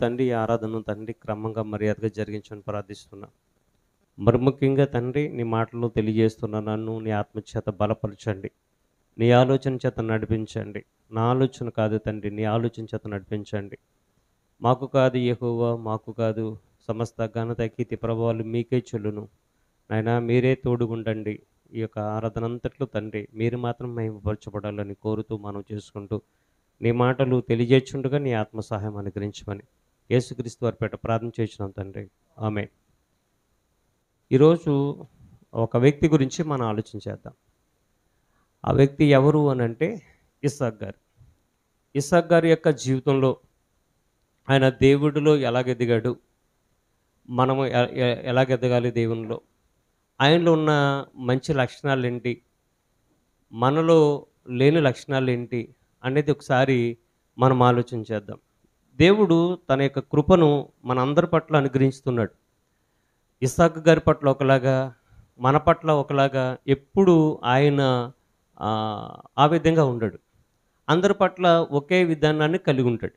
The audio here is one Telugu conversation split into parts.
తండ్రి ఈ ఆరాధనను తండ్రి క్రమంగా మర్యాదగా జరిగించమని ప్రార్థిస్తున్నా. మరి ముఖ్యంగా తండ్రి నీ మాటలు తెలియజేస్తున్న నన్ను నీ ఆత్మచేత బలపరచండి. నీ ఆలోచన చేత నడిపించండి. నా ఆలోచన కాదు తండ్రి, నీ ఆలోచన చేత నడిపించండి. మాకు కాదు యెహోవా, మాకు కాదు, సమస్త ఘనత కీర్తి ప్రభావాలు మీకే చెల్లును. నాయనా మీరే తోడుగుండండి. ఈ యొక్క ఆరాధన అంతట్లో తండ్రి మీరు మాత్రం మహిమపరచబడాలని కోరుతూ మనం చేసుకుంటూ నీ మాటలు తెలియజేస్తుండగా నీ ఆత్మ సహాయం అనుగ్రహించమని యేసుక్రీస్తు వారి పేట ప్రార్థన చేస్తున్నాం తండ్రి. ఆమేన్. ఈరోజు ఒక వ్యక్తి గురించి మనం ఆలోచించేద్దాం. ఆ వ్యక్తి ఎవరు అనంటే ఇస్సాకు గారు. ఇస్సాకు గారి యొక్క జీవితంలో ఆయన దేవుడిలో ఎలాగెదిగాడు, మనము ఎలాగెదగాలి దేవునిలో, ఆయనలో ఉన్న మంచి లక్షణాలేంటి, మనలో లేని లక్షణాలేంటి అనేది ఒకసారి మనం ఆలోచించేద్దాం. దేవుడు తన యొక్క కృపను మనందరి పట్ల అనుగ్రహిస్తున్నాడు. ఇస్సాకు గారి పట్ల ఒకలాగా, మన పట్ల ఒకలాగా ఎప్పుడు ఆయన ఆ విధంగా ఉండడు. అందరి పట్ల ఒకే విధానాన్ని కలిగి ఉంటాడు.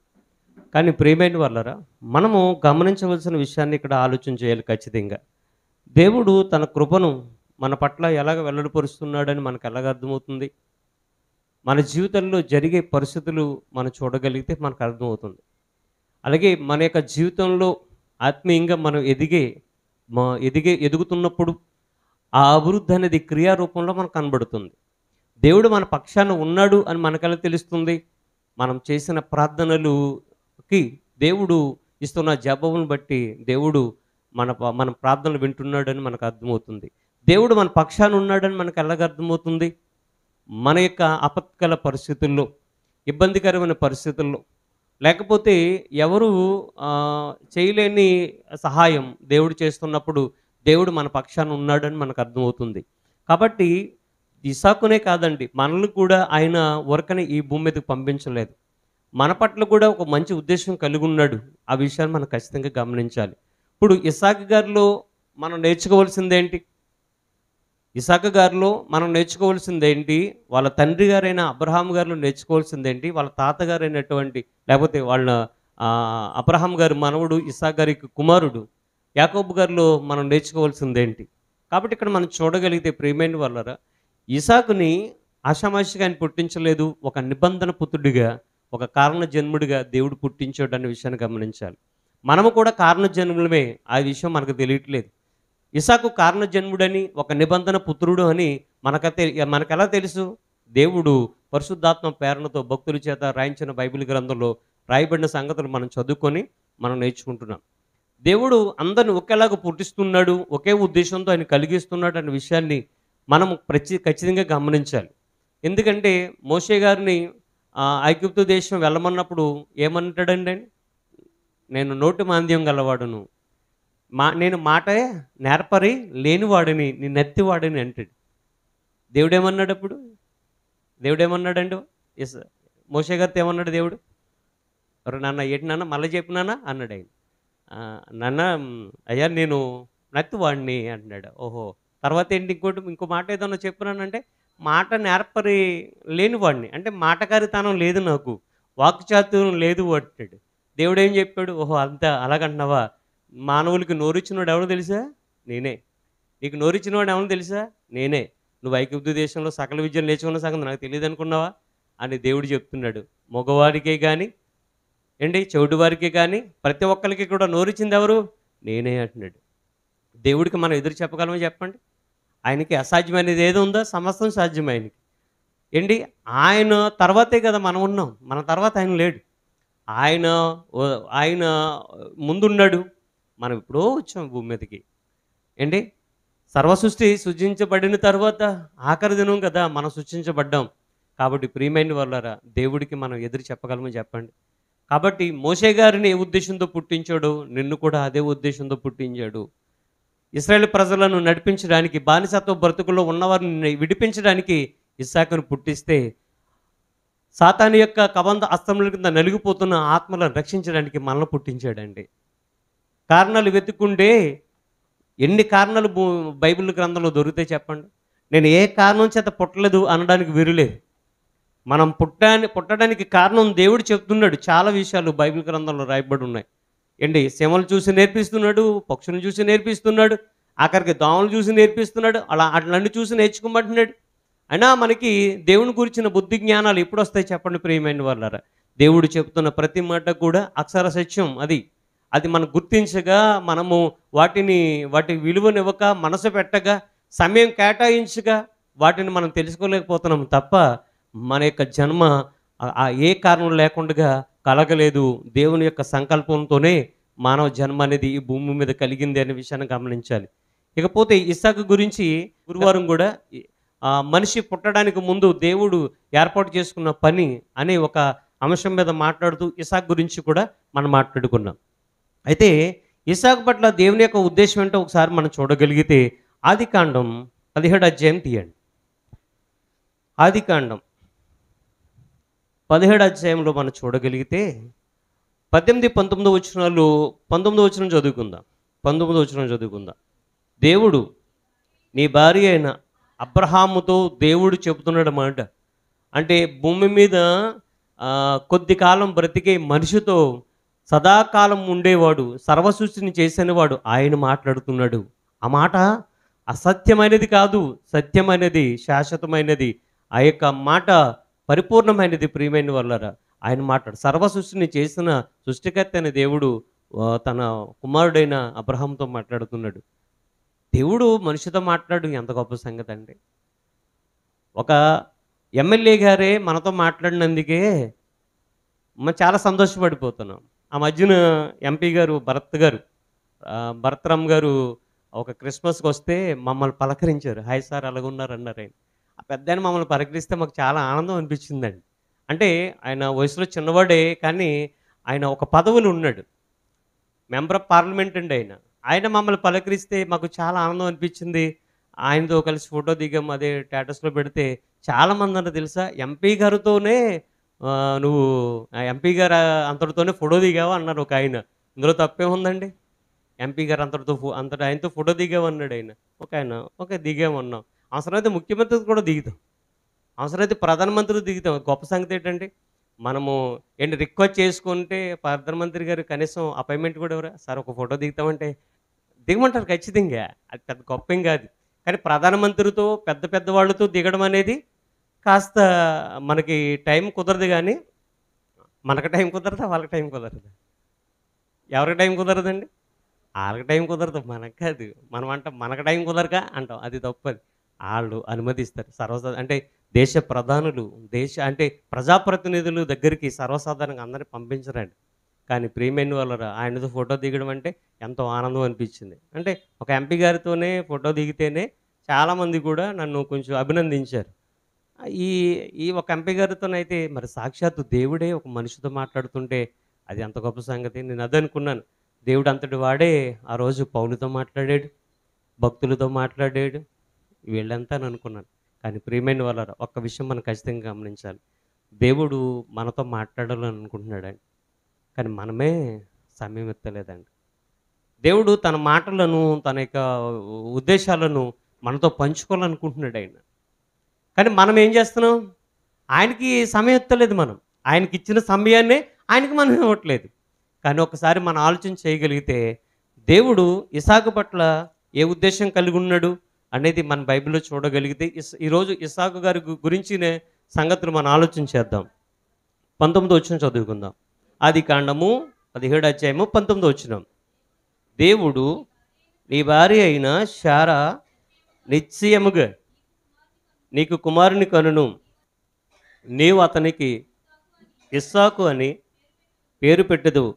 కానీ ప్రియమైన వాళ్ళరా, మనము గమనించవలసిన విషయాన్ని ఇక్కడ ఆలోచన చేయాలి ఖచ్చితంగా. దేవుడు తన కృపను మన పట్ల ఎలాగ వెల్లడిపరుస్తున్నాడని మనకు ఎలాగ అర్థమవుతుంది? మన జీవితంలో జరిగే పరిస్థితులు మనం చూడగలిగితే మనకు అర్థమవుతుంది. అలాగే మన యొక్క జీవితంలో ఆత్మీయంగా మనం ఎదుగుతున్నప్పుడు ఆ అభివృద్ధి అనేది క్రియారూపంలో మనకు కనబడుతుంది. దేవుడు మన పక్షాన ఉన్నాడు అని మనకెలా తెలుస్తుంది? మనం చేసిన ప్రార్థనలుకి దేవుడు ఇస్తున్న జవాబును బట్టి దేవుడు మన ప్రార్థనలు వింటున్నాడని మనకు అర్థమవుతుంది. దేవుడు మన పక్షాన ఉన్నాడని మనకు ఎలాగ అర్థమవుతుంది? మన యొక్క ఆపత్కల పరిస్థితుల్లో, ఇబ్బందికరమైన పరిస్థితుల్లో, లేకపోతే ఎవరు చేయలేని సహాయం దేవుడు చేస్తున్నప్పుడు దేవుడు మన పక్షాన ఉన్నాడని మనకు అర్థమవుతుంది. కాబట్టి ఇస్సాకునే కాదండి, మనల్ని కూడా ఆయన ఊరకనే ఈ భూమి మీదకి పంపించలేదు. మన పట్ల కూడా ఒక మంచి ఉద్దేశం కలిగి ఉన్నాడు. ఆ విషయాన్ని మనం ఖచ్చితంగా గమనించాలి. ఇప్పుడు ఇస్సాకు గారిలో మనం నేర్చుకోవాల్సిందేంటి? ఇస్సాకు గారిలో మనం నేర్చుకోవాల్సిందేంటి? వాళ్ళ తండ్రి గారైన అబ్రహాం గారిలో నేర్చుకోవాల్సిందేంటి? వాళ్ళ తాతగారైనటువంటి లేకపోతే వాళ్ళ అబ్రహాం గారి మనవడు ఇస్సాకు గారికి కుమారుడు యాకోబు గారిలో మనం నేర్చుకోవాల్సిందేంటి? కాబట్టి ఇక్కడ మనం చూడగలిగితే ప్రియమైన వాళ్ళరా, ఇస్సాకుని ఆషామాషిగా ఆయన పుట్టించలేదు. ఒక నిబంధన పుత్రుడిగా, ఒక కారణ జన్ముడిగా దేవుడు పుట్టించాడు అనే విషయాన్ని గమనించాలి. మనము కూడా కారణ జన్ములమే, ఆ విషయం మనకు తెలియట్లేదు. ఇస్సాకు కారణ జన్ముడని, ఒక నిబంధన పుత్రుడు అని మనకెలా తెలుసు? దేవుడు పరిశుద్ధాత్మ ప్రేరణతో భక్తుల చేత రాయించిన బైబిల్ గ్రంథంలో రాయబడిన సంగతులు మనం చదువుకొని మనం నేర్చుకుంటున్నాం. దేవుడు అందరిని ఒకేలాగా పుట్టిస్తున్నాడు, ఒకే ఉద్దేశంతో ఆయన కలిగిస్తున్నాడు అనే విషయాన్ని మనం ఖచ్చితంగా గమనించాలి. ఎందుకంటే మోషే గారిని ఐగుప్తు దేశం వెళ్ళమన్నప్పుడు ఏమంటాడండి? నేను నోటి మాంద్యం గలవాడును, నేను మాటే నేర్పరి లేనివాడిని, నీ నెత్తివాడిని అంటాడు. దేవుడేమన్నాడు అప్పుడు? దేవుడేమన్నాడండి? మోషే గారితో ఏమన్నాడు దేవుడు? నాన్న ఏంటి నాన్న మళ్ళీ చెప్పినానా అన్నాడు ఆయన. నాన్న అయ్యా నేను నత్తివాడిని అంటున్నాడు. ఓహో, తర్వాత ఏంటి? ఇంకో మాట ఏదన్నా చెప్పినానంటే మాట నేర్పరి లేనివాడిని, అంటే మాటకారితనం లేదు, నాకు వాక్చాతుర్యం లేదు అంటాడు. దేవుడు ఏం చెప్పాడు? ఓహో అంతా అలాగంటున్నావా? మానవులకి నోరిచ్చినోడు ఎవడో తెలుసా? నేనే. నీకు నోరిచ్చినవాడు ఎవరో తెలుసా? నేనే. నువ్వు ఐగుప్తు దేశంలో సకల విద్యను నేర్చుకున్న సంగతి నాకు తెలియదు అనుకున్నావా అని దేవుడు చెప్తున్నాడు. మగవాడికే కానీ చెవిటి వారికే కానీ ప్రతి ఒక్కరికి కూడా నోరిచ్చింది ఎవరు? నేనే అంటున్నాడు. దేవుడికి మనం ఎదురు చెప్పగలమో చెప్పండి? ఆయనకి అసాధ్యమైనది ఏది ఉందో సమస్తం సాధ్యం ఆయనకి. ఆయన తర్వాతే కదా మనం ఉన్నాం, మన తర్వాత ఆయన లేడు. ఆయన ముందున్నాడు, మనం ఎప్పుడో వచ్చాం భూమి మీదకి. సర్వసృష్టి సృజించబడిన తర్వాత ఆఖరి దినం కదా మనం సృష్టించబడ్డాం. కాబట్టి ప్రియమైన వాళ్ళారా, దేవుడికి మనం ఎదురు చెప్పగలమని చెప్పండి? కాబట్టి మోషే గారిని ఏ ఉద్దేశంతో పుట్టించాడు, నిన్ను కూడా అదే ఉద్దేశంతో పుట్టించాడు. ఇశ్రాయేలు ప్రజలను నడిపించడానికి, బానిసత్వ బ్రతుకుల్లో ఉన్నవారిని విడిపించడానికి ఇస్సాకును పుట్టిస్తే, సాతాను యొక్క కబంధ అస్తముల కింద నలిగిపోతున్న ఆత్మలను రక్షించడానికి మనల్ని పుట్టించాడండి. కారణాలు వెతుక్కుంటే ఎన్ని కారణాలు బైబిల్ గ్రంథంలో దొరికితే చెప్పండి? నేను ఏ కారణం చేత పుట్టలేదు అనడానికి వీరులేదు. మనం పుట్టడానికి కారణం దేవుడు చెప్తున్నాడు. చాలా విషయాలు బైబిల్ గ్రంథంలో రాయబడి ఉన్నాయి. ఏంటి సింహలు చూసి నేర్పిస్తున్నాడు, పక్షులను చూసి నేర్పిస్తున్నాడు, ఆఖరికి దోమలు చూసి నేర్పిస్తున్నాడు, అలా అట్లన్నీ చూసి నేర్చుకోమంటున్నాడు. అయినా మనకి దేవుని గురించిన బుద్ధి జ్ఞానాలు ఎప్పుడు వస్తాయి చెప్పండి ప్రియమైన వాళ్ళారా? దేవుడు చెప్తున్న ప్రతి మాట కూడా అక్షర సత్యం అది. అది మనం గుర్తించగా, మనము వాటి విలువనివ్వక, మనసు పెట్టగా, సమయం కేటాయించగా వాటిని మనం తెలుసుకోలేకపోతున్నాం తప్ప, మన యొక్క జన్మ ఏ కారణం లేకుండా కలగలేదు. దేవుని యొక్క సంకల్పంతోనే మానవ జన్మ అనేది ఈ భూమి మీద కలిగింది అనే విషయాన్ని గమనించాలి. ఇకపోతే ఇస్సాకు గురించి గురువారం కూడా మనిషి పుట్టడానికి ముందు దేవుడు ఏర్పాటు చేసుకున్న పని అనే ఒక అంశం మీద మాట్లాడుతూ ఇస్సాకు గురించి కూడా మనం మాట్లాడుకున్నాం. అయితే ఇస్సాకు పట్ల దేవుని యొక్క ఉద్దేశం ఏంటో ఒకసారి మనం చూడగలిగితే ఆదికాండం 17 అధ్యాయం తీయండి. ఆదికాండం 17 అధ్యాయంలో మనం చూడగలిగితే 18, 19 వచనాలు, 19 వచనం చదువుకుందాం. 19 వచనం చదువుకుందాం. దేవుడు నీ భార్య అయిన అబ్రహాముతో దేవుడు చెబుతున్నాడు మాట. అంటే భూమి మీద కొద్ది కాలం బ్రతికే మనిషితో సదాకాలం ఉండేవాడు, సర్వసృష్టిని చేసేవాడు ఆయన మాట్లాడుతున్నాడు. ఆ మాట అసత్యమైనది కాదు, సత్యమైనది, శాశ్వతమైనది. ఆ యొక్క మాట పరిపూర్ణమైనది ప్రియమైన వాళ్ళరా. ఆయన మాట్లాడు సర్వసృష్టిని చేసిన సృష్టికర్త అయిన దేవుడు తన కుమారుడైన అబ్రహాంతో మాట్లాడుతున్నాడు. దేవుడు మనిషితో మాట్లాడు ఎంత గొప్ప సంగతి అండి. ఒక ఎమ్మెల్యే గారే మనతో మాట్లాడినందుకే మనం చాలా సంతోషపడిపోతున్నాం. ఆ మధ్యన ఎంపీ గారు భరత్రామ్ గారు ఒక క్రిస్మస్కి వస్తే మమ్మల్ని పలకరించారు. హాయ్ సార్ అలాగున్నారు అన్నారు ఆయన. ఆ పెద్ద ఆయన మమ్మల్ని పలకరిస్తే మాకు చాలా ఆనందం అనిపించిందండి. అంటే ఆయన వయసులో చిన్నవాడే కానీ ఆయన ఒక పదవిలో ఉన్నాడు. మెంబర్ ఆఫ్ పార్లమెంట్ అండి ఆయన. ఆయన మమ్మల్ని పలకరిస్తే మాకు చాలా ఆనందం అనిపించింది. ఆయనతో కలిసి ఫోటో దిగాం. అదే స్టేటస్లో పెడితే చాలామంది అన్నారు తెలుసా, ఎంపీ గారితోనే నువ్వు ఎంపీ గారు అంతటితోనే ఫోటో దిగావా అన్నారు ఒక ఆయన. ఇందులో తప్పేముందండి? ఎంపీ గారు అంతటి ఆయనతో ఫోటో దిగామన్నాడు ఆయన. ఒక ఆయన ఓకే దిగామన్నాం. అవసరమైతే ముఖ్యమంత్రి కూడా దిగుతాం, అవసరమైతే ప్రధానమంత్రి దిగుతాం. గొప్ప సంగతి ఏంటండి, మనము రిక్వెస్ట్ చేసుకుంటే ప్రధానమంత్రి గారు కనీసం అపాయింట్మెంట్ కూడా ఎవరా సార్ ఒక ఫోటో దిగుతామంటే దిగమంటారు ఖచ్చితంగా. అది పెద్ద గొప్ప ఏం కాదు. కానీ ప్రధానమంత్రితో పెద్ద పెద్ద వాళ్ళతో దిగడం అనేది కాస్త మనకి టైం కుదరదు. కానీ మనకు టైం కుదరదా, వాళ్ళకి టైం కుదరదు. ఎవరికి టైం కుదరదండి? వాళ్ళకి టైం కుదరదు, మనకు కాదు. మనం అంటాం మనకు టైం కుదరక అంటాం, అది తప్పది. వాళ్ళు అనుమతిస్తారు. అంటే దేశ ప్రధానులు, అంటే ప్రజాప్రతినిధులు దగ్గరికి సర్వసాధారణంగా అందరినీ పంపించరండి. కానీ ప్రియమైన వాళ్ళరా ఆయనతో ఫోటో దిగడం అంటే ఎంతో ఆనందం అనిపించింది. అంటే ఒక ఎంపీ గారితోనే ఫోటో దిగితేనే చాలామంది కూడా నన్ను కొంచెం అభినందించారు. ఈ ఈ ఒక ఎంపీ గారితోనైతే మరి సాక్షాత్తు దేవుడే ఒక మనిషితో మాట్లాడుతుంటే అది ఎంత గొప్ప సంగతి. నేను అదే అనుకున్నాను. దేవుడు అంతటి వాడే ఆ రోజు పౌలుతో మాట్లాడాడు, భక్తులతో మాట్లాడాడు, వీళ్ళంతా అని అనుకున్నాను. కానీ ప్రియమైన వాళ్ళారా ఒక్క విషయం మనం ఖచ్చితంగా గమనించాలి. దేవుడు మనతో మాట్లాడాలని అనుకుంటున్నాడండి, కానీ మనమే సమయం ఎత్తలేదండి. దేవుడు తన మాటలను, తన యొక్క ఉద్దేశాలను మనతో పంచుకోవాలనుకుంటున్నాడు ఆయన. కానీ మనం ఏం చేస్తున్నాం? ఆయనకి సమయం ఎత్తలేదు. మనం ఆయనకి ఇచ్చిన సమయాన్నే ఆయనకి మనం ఇవ్వట్లేదు. కానీ ఒకసారి మనం ఆలోచన చేయగలిగితే దేవుడు ఇస్సాకు పట్ల ఏ ఉద్దేశం కలిగి ఉన్నాడు అనేది మన బైబిల్లో చూడగలిగితే ఈరోజు ఇస్సాకు గారి గురించిన సంగతులు మనం ఆలోచన చేద్దాం. 19 వచనం చదువుకుందాం. ఆదికాండము 17 అధ్యాయము 19 వచనం. దేవుడు నీ భార్య అయిన శారా నిశ్చయముగా నీకు కుమారుని కనును, నీవు అతనికి ఇస్సాకు అని పేరు పెట్టెదవు.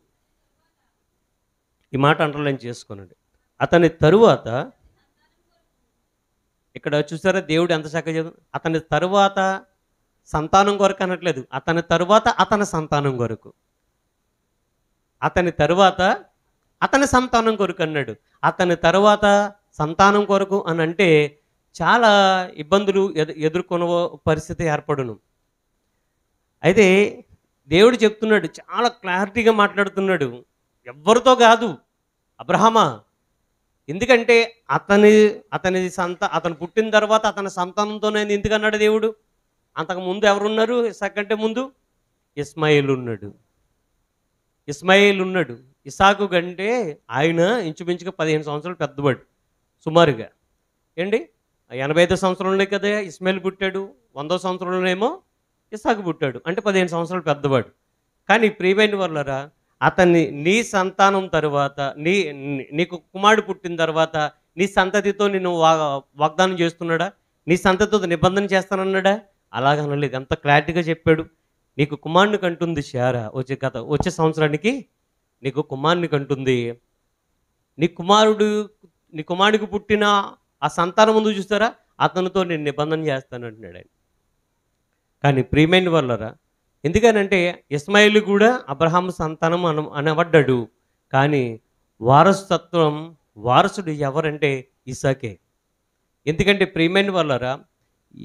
ఈ మాట అండర్లైన్ చేసుకోనండి. అతని తరువాత, ఇక్కడ చూసారా దేవుడు ఎంత చక్కగా చదువు, అతని తరువాత సంతానం కొరకు అనట్లేదు, అతని తరువాత అతని సంతానం కొరకు, అతని తరువాత అతని సంతానం కొరకు అన్నాడు. అతని తరువాత సంతానం కొరకు అని అంటే చాలా ఇబ్బందులు ఎదుర్కొన్న పరిస్థితి ఏర్పడును. అయితే దేవుడు చెప్తున్నాడు, చాలా క్లారిటీగా మాట్లాడుతున్నాడు, ఎవ్వరితో కాదు అబ్రహామా. ఎందుకంటే అతను పుట్టిన తర్వాత అతని సంతానంతోనే ఎందుకన్నాడు దేవుడు. అంతకు ముందు ఎవరున్నారు? ఇస్సాకు కంటే ముందు ఇస్మాయిల్ ఉన్నాడు. ఇస్మాయిల్ ఉన్నాడు. ఇసాకు కంటే ఆయన ఇంచుమించుగా 15 సంవత్సరాలు పెద్దవాడు సుమారుగా. ఏండి 85 సంవత్సరంలో కదా ఇస్మాయిల్ పుట్టాడు. 100వ సంవత్సరంలోనేమో ఇసాకు పుట్టాడు. అంటే 15 సంవత్సరాలు పెద్దవాడు. కానీ ప్రియమైన వాళ్ళరా, అతన్ని నీ సంతానం తరువాత నీకు కుమారుడు పుట్టిన తర్వాత నీ సంతతితో నేను వాగ్దానం చేస్తున్నాడా? నీ సంతతితో నిబంధన చేస్తానన్నాడా? అలాగనలేదు. ఎంత క్లారిటీగా చెప్పాడు. నీకు కుమారుని కంటుంది శారా, వచ్చే సంవత్సరానికి నీకు కుమారుని కంటుంది. నీ కుమారుడికి పుట్టిన ఆ సంతానం ముందు చూస్తారా, అతనితో నేను నిబంధన చేస్తాను అంటున్నాడు ఆయన. కానీ ప్రియమైన వాళ్ళరా, ఎందుకనంటే ఇస్మాయిల్ కూడా అబ్రహాము సంతానం అనబడ్డాడు. కానీ వారసుడు ఎవరంటే ఇసాకే. ఎందుకంటే ప్రియమైన వాళ్ళరా,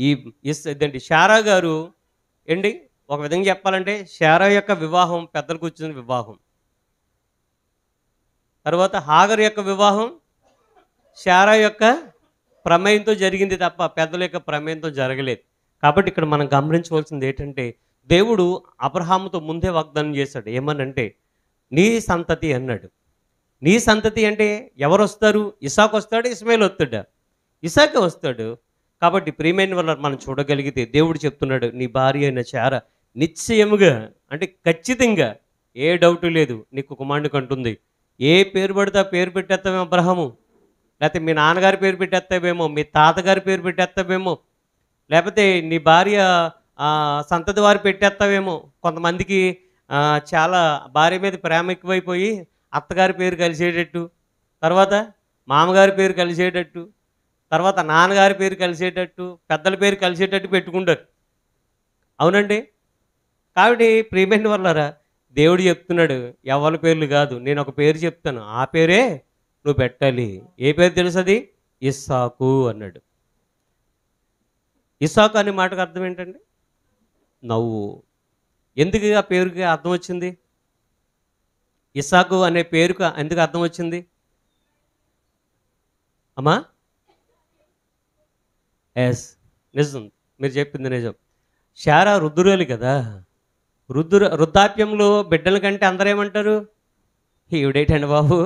ఇదేంటి శారా గారు ఏంటి, ఒక విధంగా చెప్పాలంటే శారా యొక్క వివాహం పెద్దలకు వచ్చిన వివాహం. తర్వాత హాగర్ యొక్క వివాహం శారా యొక్క ప్రమేయంతో జరిగింది తప్ప పెద్దల యొక్క ప్రమేయంతో జరగలేదు. కాబట్టి ఇక్కడ మనం గమనించవలసింది ఏంటంటే, దేవుడు అబ్రహాముతో ముందే వాగ్దానం చేశాడు. ఏమనంటే నీ సంతతి అన్నాడు. నీ సంతతి అంటే ఎవరు వస్తారు? ఇసాకు వస్తాడు, ఇస్మాయిల్ వస్తాడు? ఇసాకే వస్తాడు. కాబట్టి ప్రియమైన వల్ల మనం చూడగలిగితే దేవుడు చెప్తున్నాడు, నీ భార్య అయిన శారా నిశ్చయముగా, అంటే ఖచ్చితంగా, ఏ డౌటు లేదు, నీకు కుమారుని కంటుంది. ఏ పేరు పడితే ఆ పేరు పెట్టేస్తావేమో అబ్రహాము, లేకపోతే మీ నాన్నగారి పేరు పెట్టేస్తావేమో, మీ తాతగారి పేరు పెట్టేస్తావేమో, లేకపోతే నీ భార్య సంతతి వారు పెట్టేస్తావేమో. కొంతమందికి చాలా భార్య మీద ప్రేమ ఎక్కువైపోయి అత్తగారి పేరు కలిసేటట్టు, తర్వాత మామగారి పేరు కలిసేటట్టు, తర్వాత నాన్నగారి పేరు కలిసేటట్టు, పెద్దల పేరు కలిసేటట్టు పెట్టుకుంటారు. అవునండి. కాబట్టి ప్రియమైన వాళ్ళారా, దేవుడు చెప్తున్నాడు ఎవరి పేర్లు కాదు, నేను ఒక పేరు చెప్తాను, ఆ పేరే నువ్వు పెట్టాలి. ఏ పేరు తెలుసు? అది ఇస్సాకు అన్నాడు. ఇస్సాకు అనే మాటకు అర్థం ఏంటండి? నవ్వు. ఎందుకు ఆ పేరుకి అర్థం వచ్చింది? ఇస్సాకు అనే పేరుకు ఎందుకు అర్థం వచ్చింది అమ్మా? ఎస్, నిజం, మీరు చెప్పింది నిజం. శారా రుద్దురాలి కదా. వృద్ధాప్యంలో బిడ్డల కంటే అందరూ ఏమంటారు? ఈవిడేటండి బాబు,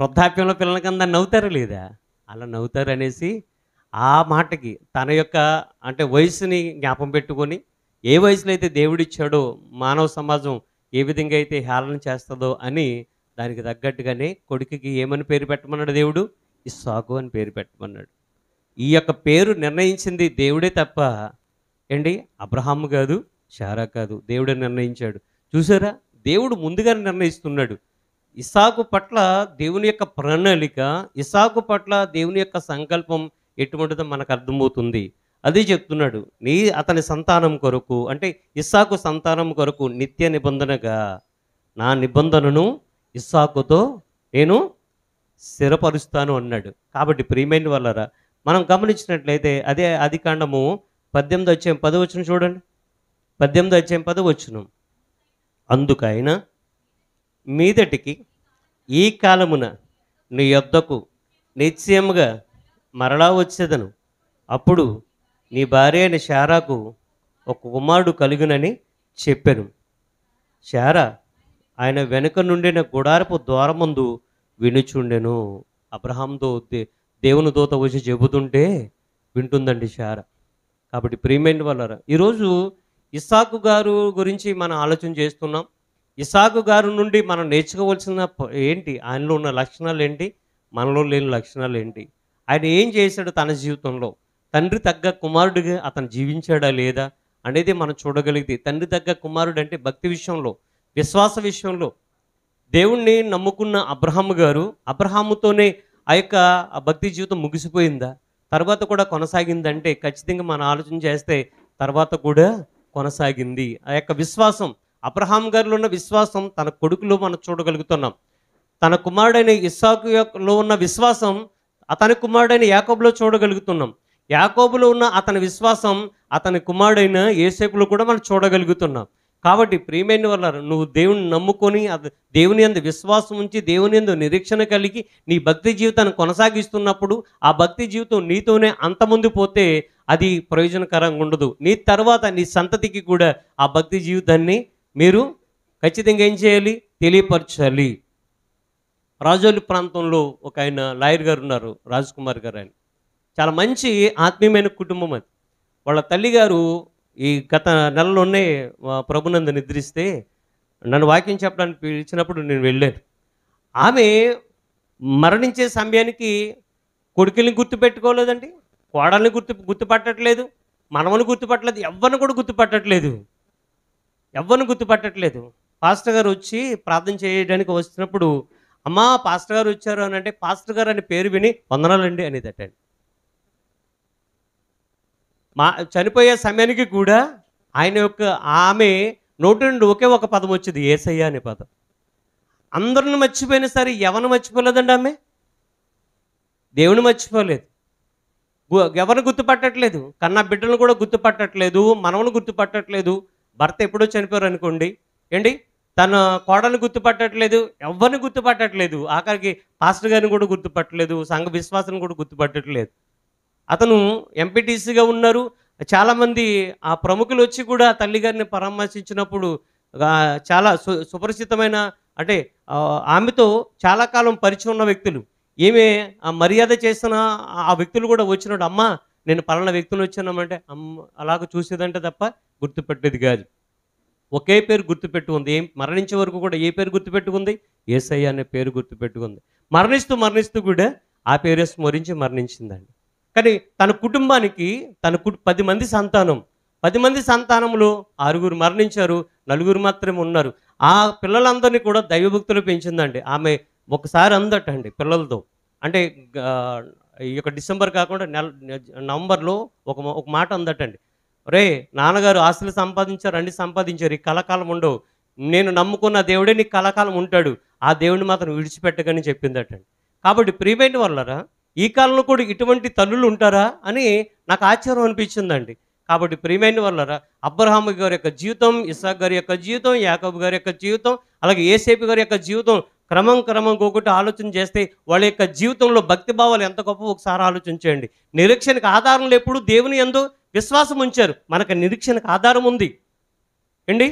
వృద్ధాప్యంలో పిల్లల కింద నవ్వుతారా లేదా? అలా నవ్వుతారు అనేసి ఆ మాటకి తన యొక్క అంటే వయసుని జ్ఞాపం పెట్టుకొని, ఏ వయసులో అయితే దేవుడిచ్చాడో మానవ సమాజం ఏ విధంగా అయితే హేళన చేస్తుందో అని దానికి తగ్గట్టుగానే కొడుకుకి ఏమని పేరు పెట్టమన్నాడు దేవుడు? ఇస్సాకు అని పేరు పెట్టమన్నాడు. ఈ యొక్క పేరు నిర్ణయించింది దేవుడే తప్ప ఏంటి అబ్రహాము కాదు, శారా కాదు, దేవుడే నిర్ణయించాడు. చూసారా, దేవుడు ముందుగా నిర్ణయిస్తున్నాడు. ఇస్సాకు పట్ల దేవుని యొక్క ప్రణాళిక, ఇస్సాకు పట్ల దేవుని యొక్క సంకల్పం ఎటువంటిదో మనకు అర్థమవుతుంది. అదే చెప్తున్నాడు, అతని సంతానం కొరకు, అంటే ఇస్సాకు సంతానం కొరకు నిత్య నిబంధనగా నా నిబంధనను ఇస్సాకుతో నేను స్థిరపరుస్తాను అన్నాడు. కాబట్టి ప్రియమైన వాళ్ళరా, మనం గమనించినట్లయితే అదే ఆదికాండము 18:10 చూడండి. 18:10 అందుకైనా మీదటికి ఈ కాలమున నీ యొద్దకు నిశ్చయముగా మరలా వచ్చేదను, అప్పుడు నీ భార్య అయిన శారాకు ఒక కుమారుడు కలుగునని చెప్పాను. శారా ఆయన వెనుక నుండిన గుడారపు ద్వారమందు వినుచుండెను. అబ్రహాంతో దేవుని దూత వచ్చి చెబుతుంటే వింటుందండి శారా. కాబట్టి ప్రియమైన వాళ్ళారా, ఈరోజు ఇస్సాకు గారు గురించి మనం ఆలోచన చేస్తున్నాం. ఇస్సాకు గారు నుండి మనం నేర్చుకోవాల్సిన ఏంటి? ఆయనలో ఉన్న లక్షణాలు ఏంటి? మనలో లేని లక్షణాలు ఏంటి? ఆయన ఏం చేశాడు తన జీవితంలో? తండ్రి తగ్గ కుమారుడిగా అతను జీవించాడా లేదా అనేది మనం చూడగలిగితే, తండ్రి తగ్గ కుమారుడు అంటే భక్తి విషయంలో, విశ్వాస విషయంలో దేవుణ్ణి నమ్ముకున్న అబ్రహాము గారు, అబ్రహాముతోనే ఆ యొక్క భక్తి జీవితం ముగిసిపోయిందా? తర్వాత కూడా కొనసాగిందంటే ఖచ్చితంగా మనం ఆలోచన చేస్తే తర్వాత కూడా కొనసాగింది. ఆ యొక్క విశ్వాసం, అబ్రహాం గారిలో ఉన్న విశ్వాసం తన కొడుకులో మనం చూడగలుగుతున్నాం. తన కుమారుడైన ఇస్సాకులో ఉన్న విశ్వాసం అతని కుమారుడైన యాకోబులో చూడగలుగుతున్నాం. యాకోబులో ఉన్న అతని విశ్వాసం అతని కుమారుడైన యోసేపులో కూడా మనం చూడగలుగుతున్నాం. కాబట్టి ప్రియమైన వల్ల నువ్వు దేవుని నమ్ముకొని దేవుని యందు విశ్వాసం ఉంచి దేవుని యందు నిరీక్షణ కలిగి నీ భక్తి జీవితాన్ని కొనసాగిస్తున్నప్పుడు ఆ భక్తి జీవితం నీతోనే అంతముందు పోతే అది ప్రయోజనకరంగా ఉండదు. నీ తర్వాత నీ సంతతికి కూడా ఆ భక్తి జీవితాన్ని మీరు ఖచ్చితంగా ఏం చేయాలి? తెలియపరచాలి. రాజోలి ప్రాంతంలో ఒక ఆయన లాయర్ గారు ఉన్నారు, రాజ్ కుమార్ గారు అని. చాలా మంచి ఆత్మీయమైన కుటుంబం అది. వాళ్ళ తల్లిగారు ఈ గత నెలలోనే ప్రభునందు నిద్రిస్తే నన్ను వాక్యం చెప్పడానికి పిలిచినప్పుడు నేను వెళ్ళాను. ఆమె మరణించే సమయానికి కొడుకుల్ని గుర్తుపెట్టుకోలేదండి, కోడల్ని గుర్తుపట్టట్లేదు, మనవని గుర్తుపట్టలేదు, ఎవ్వరిని కూడా గుర్తుపట్టట్లేదు, ఎవ్వరిని గుర్తుపట్టట్లేదు. పాస్టర్ గారు వచ్చి ప్రార్థన చేయడానికి వచ్చినప్పుడు, అమ్మా పాస్టర్ గారు వచ్చారు అని అంటే, పాస్టర్ గారు అని పేరు విని వందనాలండి అనేదటండి. చనిపోయే సమయానికి కూడా ఆయన యొక్క ఆమె నోటి నుండి ఒకే ఒక పదం వచ్చింది, యేసయ్య అనే పదం. అందరిని మర్చిపోయినా సరే ఎవరిని మర్చిపోలేదండి ఆమె, దేవుని మర్చిపోలేదు. ఎవరిని గుర్తుపట్టట్లేదు, కన్నా బిడ్డలను కూడా గుర్తుపట్టట్లేదు, మనవను గుర్తుపట్టట్లేదు. భర్త ఎప్పుడో చనిపోయారు అనుకోండి ఏంటి, తన కోడలను గుర్తుపట్టట్లేదు, ఎవరిని గుర్తుపట్టట్లేదు, ఆఖరికి పాస్టర్ గారిని కూడా గుర్తుపట్టలేదు, సంఘ విశ్వాసాన్ని కూడా గుర్తుపట్టట్లేదు. అతను ఎంపీటీసీగా ఉన్నారు. చాలామంది ఆ ప్రముఖులు వచ్చి కూడా తల్లిగారిని పరామర్శించినప్పుడు చాలా సుపరిచితమైన అంటే ఆమెతో చాలా కాలం పరిచయం ఉన్న వ్యక్తులు, ఏమే మర్యాద చేసిన ఆ వ్యక్తులు కూడా వచ్చినాడు, అమ్మ నేను పలానా వ్యక్తులు వచ్చానమంటే అమ్మ అలాగ చూసేదంటే తప్ప గుర్తుపెట్టేది కాదు. ఒకే పేరు గుర్తుపెట్టుకుంది. మరణించే వరకు కూడా ఏ పేరు గుర్తుపెట్టుకుంది? యేసయ్య అనే పేరు గుర్తుపెట్టుకుంది. మరణిస్తూ కూడా ఆ పేరే స్మరించి మరణించిందండి. కానీ తన కుటుంబానికి 10 మంది సంతానం, 10 మంది సంతానంలో 6 మరణించారు, 4 మాత్రమే ఉన్నారు. ఆ పిల్లలందరినీ కూడా దైవభక్తులు పెంచిందండి. ఆమె ఒకసారి అందటండి పిల్లలతో, అంటే ఈ యొక్క డిసెంబర్ కాకుండా నవంబర్లో ఒక మాట అందటండి, రే నాన్నగారు ఆస్తులు సంపాదించారు, అన్ని సంపాదించారు, ఈ కలకాలం ఉండవు, నేను నమ్ముకున్న దేవుడే నీకు కలకాలం ఉంటాడు, ఆ దేవుడిని మాత్రం విడిచిపెట్టకని చెప్పిందటండి. కాబట్టి ప్రియమైన వాళ్ళరా, ఈ కాలంలో కూడా ఇటువంటి తల్లులు ఉంటారా అని నాకు ఆశ్చర్యం అనిపించిందండి. కాబట్టి ప్రియమైన వాళ్ళరా, అబ్రహాము గారి యొక్క జీవితం, ఇస్సాకు గారి యొక్క జీవితం, యాకోబు గారి యొక్క జీవితం, అలాగే యోసేపు గారి యొక్క జీవితం క్రమం ఒకటి ఆలోచన చేస్తే వాళ్ళ యొక్క జీవితంలో భక్తి భావాలు ఎంత గొప్ప ఒకసారి ఆలోచించండి. నిరీక్షణకు ఆధారం ఎప్పుడు దేవుని యందు విశ్వాసం ఉంచారు. మనకు నిరీక్షణకు ఆధారం ఉంది అండి.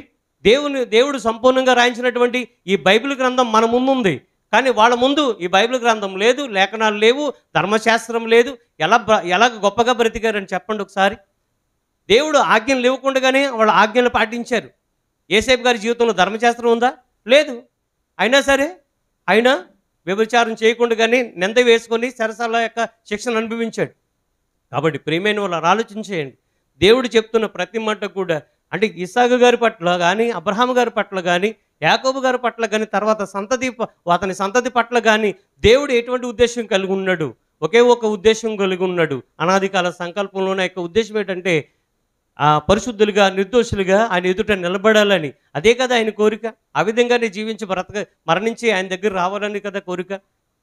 దేవుడు సంపూర్ణంగా రాయించినటువంటి ఈ బైబిల్ గ్రంథం మన ముందుంది. కానీ వాళ్ళ ముందు ఈ బైబిల్ గ్రంథం లేదు, లేఖనాలు లేవు, ధర్మశాస్త్రం లేదు. ఎలా గొప్పగా బ్రతికారని చెప్పండి ఒకసారి. దేవుడు ఆజ్ఞలు లేవకుండానే వాళ్ళ ఆజ్ఞలు పాటించారు. యోసేపు గారి జీవితంలో ధర్మశాస్త్రం ఉందా? లేదు. అయినా సరే ఆయన వ్యభిచారం చేయకుండానే నింద వేసుకొని చెరసాల యొక్క శిక్షను అనుభవించాడు. కాబట్టి ప్రియమైన వాళ్ళు ఆలోచించేయండి. దేవుడు చెప్తున్న ప్రతి మాట కూడా, అంటే ఇస్సాకు గారి పట్ల కానీ, అబ్రహాము గారి పట్ల కానీ, యాకోబు గారి పట్ల కానీ, తర్వాత అతని సంతతి పట్ల కానీ దేవుడు ఎటువంటి ఉద్దేశం కలిగి ఉన్నాడు? ఒకే ఒక ఉద్దేశం కలిగి ఉన్నాడు. అనాది కాల సంకల్పంలోనే యొక్క ఉద్దేశం ఏంటంటే పరిశుద్ధులుగా, నిర్దోషులుగా ఆయన ఎదుట నిలబడాలని. అదే కదా ఆయన కోరిక. ఆ విధంగానే జీవించి మరణించి ఆయన దగ్గర రావాలని కదా కోరిక.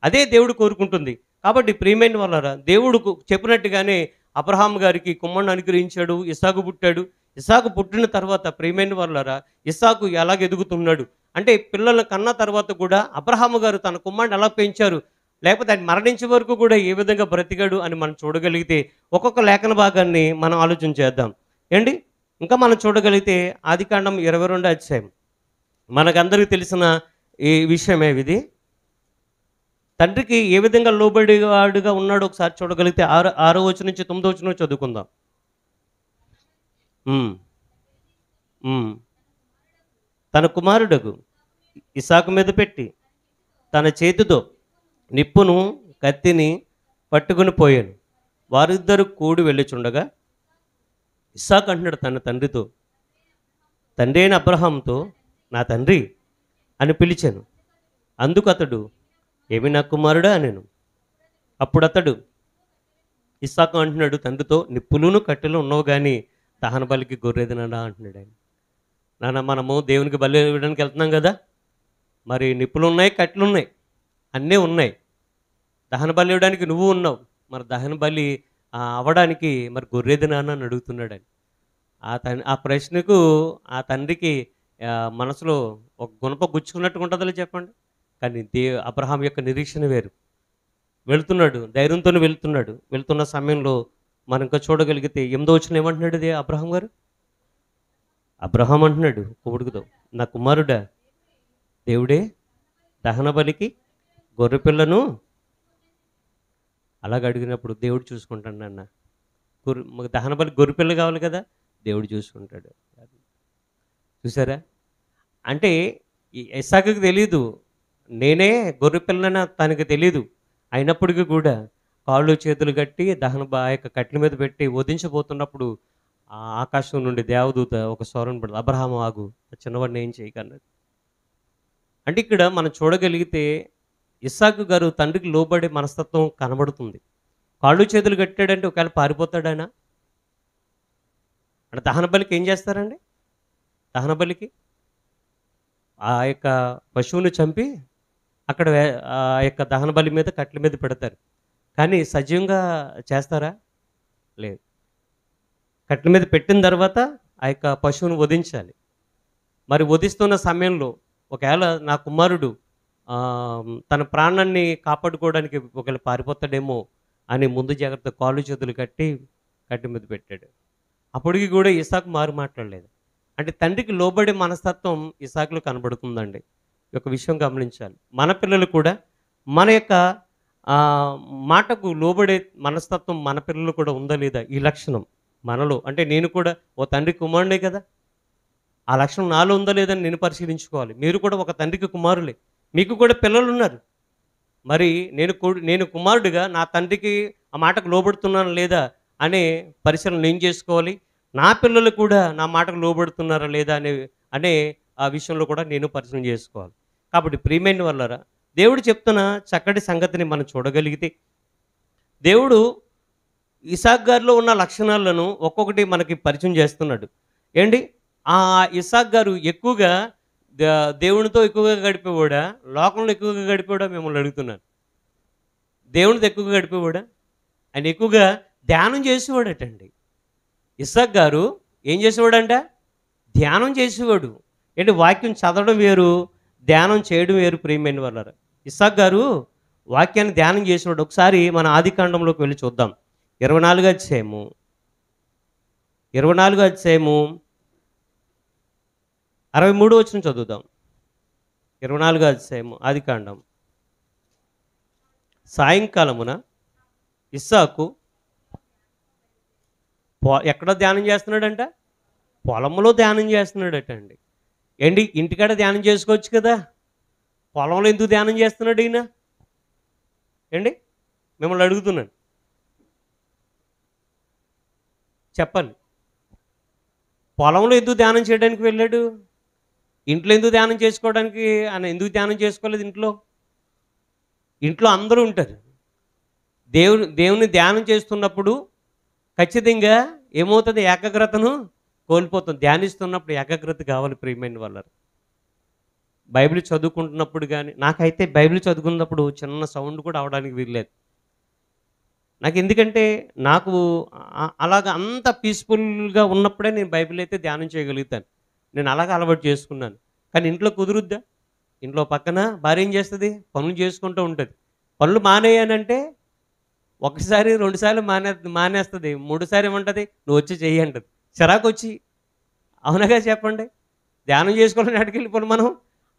అదే దేవుడు కోరుకుంటుంది. కాబట్టి ప్రియమైన వాళ్ళరా, దేవుడు చెప్పినట్టుగానే అబ్రహాం గారికి కుమారుని అనుగ్రహించాడు. ఇస్సాకు పుట్టాడు. ఇస్సాకు పుట్టిన తర్వాత ప్రియమైన వాళ్ళరా, ఇస్సాకు ఎలాగ ఎదుగుతున్నాడు అంటే, పిల్లలను కన్న తర్వాత కూడా అబ్రహాము గారు తన కుమారుని ఎలా పెంచారు, లేకపోతే ఆయన మరణించే వరకు కూడా ఏ విధంగా బ్రతికాడు అని మనం చూడగలిగితే ఒక్కొక్క లేఖన భాగాన్ని మనం ఆలోచన చేద్దాం ఏంటి. ఇంకా మనం చూడగలిగితే ఆదికాండం 22వ అధ్యాయం, మనకందరికీ తెలిసిన ఈ విషయమే ఇది. తండ్రికి ఏ విధంగా లోబడివాడుగా ఉన్నాడో ఒకసారి చూడగలిగితే 6వ వచనం నుంచి 9వ వచనం చదువుకుందాం. తన కుమారుడగు ఇస్సాకు మీద పెట్టి తన చేతితో నిప్పును కత్తిని పట్టుకుని పోయాను. వారిద్దరు కూడి వెళ్ళుచుండగా ఇస్సాకు అంటున్నాడు తన తండ్రితో, తండ్రి అయిన అబ్రహాంతో, నా తండ్రి అని పిలిచాను. అందుకు అతడు, ఏమి నా కుమారుడా అనేను. అప్పుడు అతడు ఇస్సాకు అంటున్నాడు తండ్రితో, నిప్పులును కట్టెలు ఉన్నావు కానీ దహన బలికి గొర్రెదనడా అంటున్నాడు ఆయన. నాన్న, మనము దేవునికి బలి ఇవ్వడానికి వెళ్తున్నాం కదా, మరి నిప్పులు ఉన్నాయి, కట్టెలు ఉన్నాయి, అన్నీ ఉన్నాయి. దహన బలి ఇవ్వడానికి నువ్వు ఉన్నావు, మరి దహన బలి అవ్వడానికి మరి గొర్రెదనా అని అడుగుతున్నాడు అని. ఆ ప్రశ్నకు ఆ తండ్రికి మనసులో ఒక గుణప గుచ్చుకున్నట్టుగా ఉంటుందో చెప్పండి. కానీ అబ్రహాం యొక్క నిరీక్షణ వేరు. వెళుతున్నాడు, ధైర్యంతో వెళ్తున్నాడు. వెళ్తున్న సమయంలో మనం ఇంకా చూడగలిగితే 8వ వచనం ఏమంటున్నాడు అబ్రహాం గారు? అబ్రహాం అంటున్నాడు కొడుకుతో, నా కుమారుడా దేవుడే దహన బలికి గొర్రెపిల్లను అలాగ అడిగినప్పుడు దేవుడు చూసుకుంటాడు నాన్న. దహన బలికి గొర్రెపిల్ల కావాలి కదా, దేవుడు చూసుకుంటాడు. చూసారా? అంటే ఇస్సాకుకి తెలీదు నేనే గొర్రెపిల్లన, తనకి తెలీదు. అయినప్పటికీ కూడా కాళ్ళు చేతులు కట్టి ఆ యొక్క కట్ల మీద పెట్టి వధించబోతున్నప్పుడు ఆ ఆకాశం నుండి దేవదూత ఒక స్వరం పడదు, అబ్రహాము ఆగు, చిన్నవాడిని ఏం చేయకన్నాడు. అంటే ఇక్కడ మనం చూడగలిగితే ఇస్సాకు గారు తండ్రికి లోబడే మనస్తత్వం కనబడుతుంది. కాళ్ళు చేతులు కట్టాడంటే ఒకవేళ పారిపోతాడానా? అంటే దహన బలికి ఏం చేస్తారండి? దహన బలికి ఆ యొక్క పశువుని చంపి అక్కడ ఆ యొక్క దహన బలి మీద కట్ల మీద పెడతారు. కానీ సజీవంగా చేస్తారా? లేదు. కట్ల మీద పెట్టిన తర్వాత ఆ యొక్క పశువును వధించాలి. మరి వధిస్తున్న సమయంలో ఒకవేళ నా కుమారుడు తన ప్రాణాన్ని కాపాడుకోవడానికి ఒకవేళ పారిపోతాడేమో అని ముందు జాగ్రత్త కాళ్ళు చేతులు కట్టి కట్ట మీద పెట్టాడు. అప్పటికి కూడా ఇస్సాకు మారు మాట్లాడలేదు. అంటే తండ్రికి లోబడే మనస్తత్వం ఇస్సాకులో కనబడుతుందండి. ఒక విషయం గమనించాలి. మన పిల్లలు కూడా మన యొక్క మాటకు లోబడే మనస్తత్వం మన పిల్లలు కూడా ఉందా లేదా, ఈ లక్షణం మనలో. అంటే నేను కూడా ఓ తండ్రి కుమారుడే కదా, ఆ లక్షణం నాలో ఉందా లేదని నేను పరిశీలించుకోవాలి. మీరు కూడా ఒక తండ్రికి కుమారులే, మీకు కూడా పిల్లలు ఉన్నారు. మరి నేను కుమారుడిగా నా తండ్రికి ఆ మాటకు లోబడుతున్నాను లేదా అనే పరిశీలన నేను చేసుకోవాలి. నా పిల్లలు కూడా నా మాటకు లోబడుతున్నారా లేదా అనే ఆ విషయంలో కూడా నేను పరిశీలన చేసుకోవాలి. కాబట్టి ప్రియమైన వాళ్ళారా, దేవుడు చెప్తున్న చక్కటి సంగతిని మనం చూడగలిగితే, దేవుడు ఇస్సాకు గారిలో ఉన్న లక్షణాలను ఒక్కొక్కటి మనకి పరిచయం చేస్తున్నాడు. ఏంటి? ఆ ఇస్సాకు గారు ఎక్కువగా దేవునితో ఎక్కువగా గడిపేవాడా, లోకంలో ఎక్కువగా గడిపేవాడా? మిమ్మల్ని అడుగుతున్నాను. దేవునితో ఎక్కువగా గడిపేవాడా? ఆయన ఎక్కువగా ధ్యానం చేసేవాడటండి. ఇస్సాకు గారు ఏం చేసేవాడంట? ధ్యానం చేసేవాడు. ఏంటి? వాక్యం చదవడం వేరు, ధ్యానం చేయడం వేరు. ప్రియమైన వాళ్ళారా, ఇస్సాకు గారు వాక్యాన్ని ధ్యానం చేసేవాడు. ఒకసారి మన ఆదికాండంలోకి వెళ్ళి చూద్దాం. 24వ అధ్యాయము 63వ వచనం చదువుదాం. 24వ అధ్యాయము ఆదికాండం. సాయంకాలమున ఇస్సాకు ఎక్కడ ధ్యానం చేస్తున్నాడంట? పొలంలో ధ్యానం చేస్తున్నాడట అండి. ఏంటి? ఇంటికాడ ధ్యానం చేసుకోవచ్చు కదా, పొలంలో ఎందుకు ధ్యానం చేస్తున్నాడు ఈయన? ఏంటి? మిమ్మల్ని అడుగుతున్నాను, చెప్పండి. పొలంలో ఎందుకు ధ్యానం చేయడానికి వెళ్ళాడు? ఇంట్లో ఎందుకు ధ్యానం చేసుకోవడానికి ఆయన ఎందుకు ధ్యానం చేసుకోలేదు? ఇంట్లో అందరూ ఉంటారు. దేవుని ధ్యానం చేస్తున్నప్పుడు ఖచ్చితంగా ఏమవుతుంది? ఏకాగ్రతను కోల్పోతుంది. ధ్యానిస్తున్నప్పుడు ఏకాగ్రత కావాలి. ప్రియమైన వాళ్ళారు, బైబిల్ చదువుకుంటున్నప్పుడు కానీ, నాకైతే బైబిల్ చదువుకున్నప్పుడు చిన్న సౌండ్ కూడా అవడానికి వీల్లేదు. ఎందుకంటే నాకు అలాగ అంత పీస్ఫుల్గా ఉన్నప్పుడే నేను బైబిల్ అయితే ధ్యానం చేయగలుగుతాను. నేను అలాగ అలవాటు చేసుకున్నాను. కానీ ఇంట్లో కుదురుద్దా? ఇంట్లో పక్కన భార్య ఏం చేస్తుంది? పనులు చేసుకుంటూ ఉంటుంది. పనులు మానేయనంటే ఒకసారి 2 సార్లు మానేస్తుంది, 3సారి ఏమంటుంది? నువ్వు వచ్చి చెయ్యి అంటుంది. చిరాకు వచ్చి. అవునగా చెప్పండి. ధ్యానం చేసుకోవాలని ఎక్కడికి వెళ్ళిపోవాలి మనం?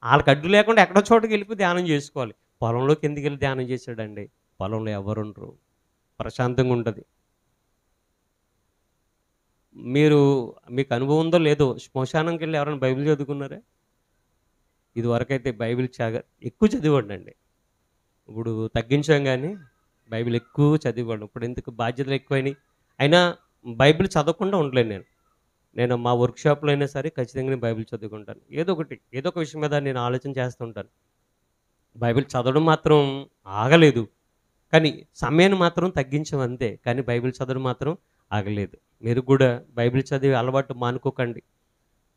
వాళ్ళకి అడ్డు లేకుండా ఎక్కడో చోటకి వెళ్ళిపోయి ధ్యానం చేసుకోవాలి. పొలంలోకి ఎందుకు వెళ్ళి ధ్యానం చేశాడండి? పొలంలో ఎవరుండరు, ప్రశాంతంగా ఉంటుంది. మీకు అనుభవం ఉందో లేదో, శ్మశానంకి వెళ్ళి ఎవరైనా బైబిల్ చదువుకున్నారా? ఇదివరకైతే బైబిల్ ఎక్కువ చదివాడండి. ఇప్పుడు తగ్గించాం కానీ బైబిల్ ఎక్కువ చదివాడు. ఇప్పుడు ఎందుకు బాధ్యతలు ఎక్కువైనాయి. అయినా బైబిల్ చదవకుండా ఉండలేను నేను మా వర్క్షాప్లో అయినా సరే ఖచ్చితంగా బైబిల్ చదువుకుంటాను. ఏదో ఒక విషయం మీద నేను ఆలోచన చేస్తూ ఉంటాను. బైబిల్ చదవడం మాత్రం ఆగలేదు, కానీ సమయాన్ని మాత్రం తగ్గించాం అంతే. కానీ బైబిల్ చదవడం మాత్రం ఆగలేదు. మీరు కూడా బైబిల్ చదివే అలవాటు మానుకోకండి.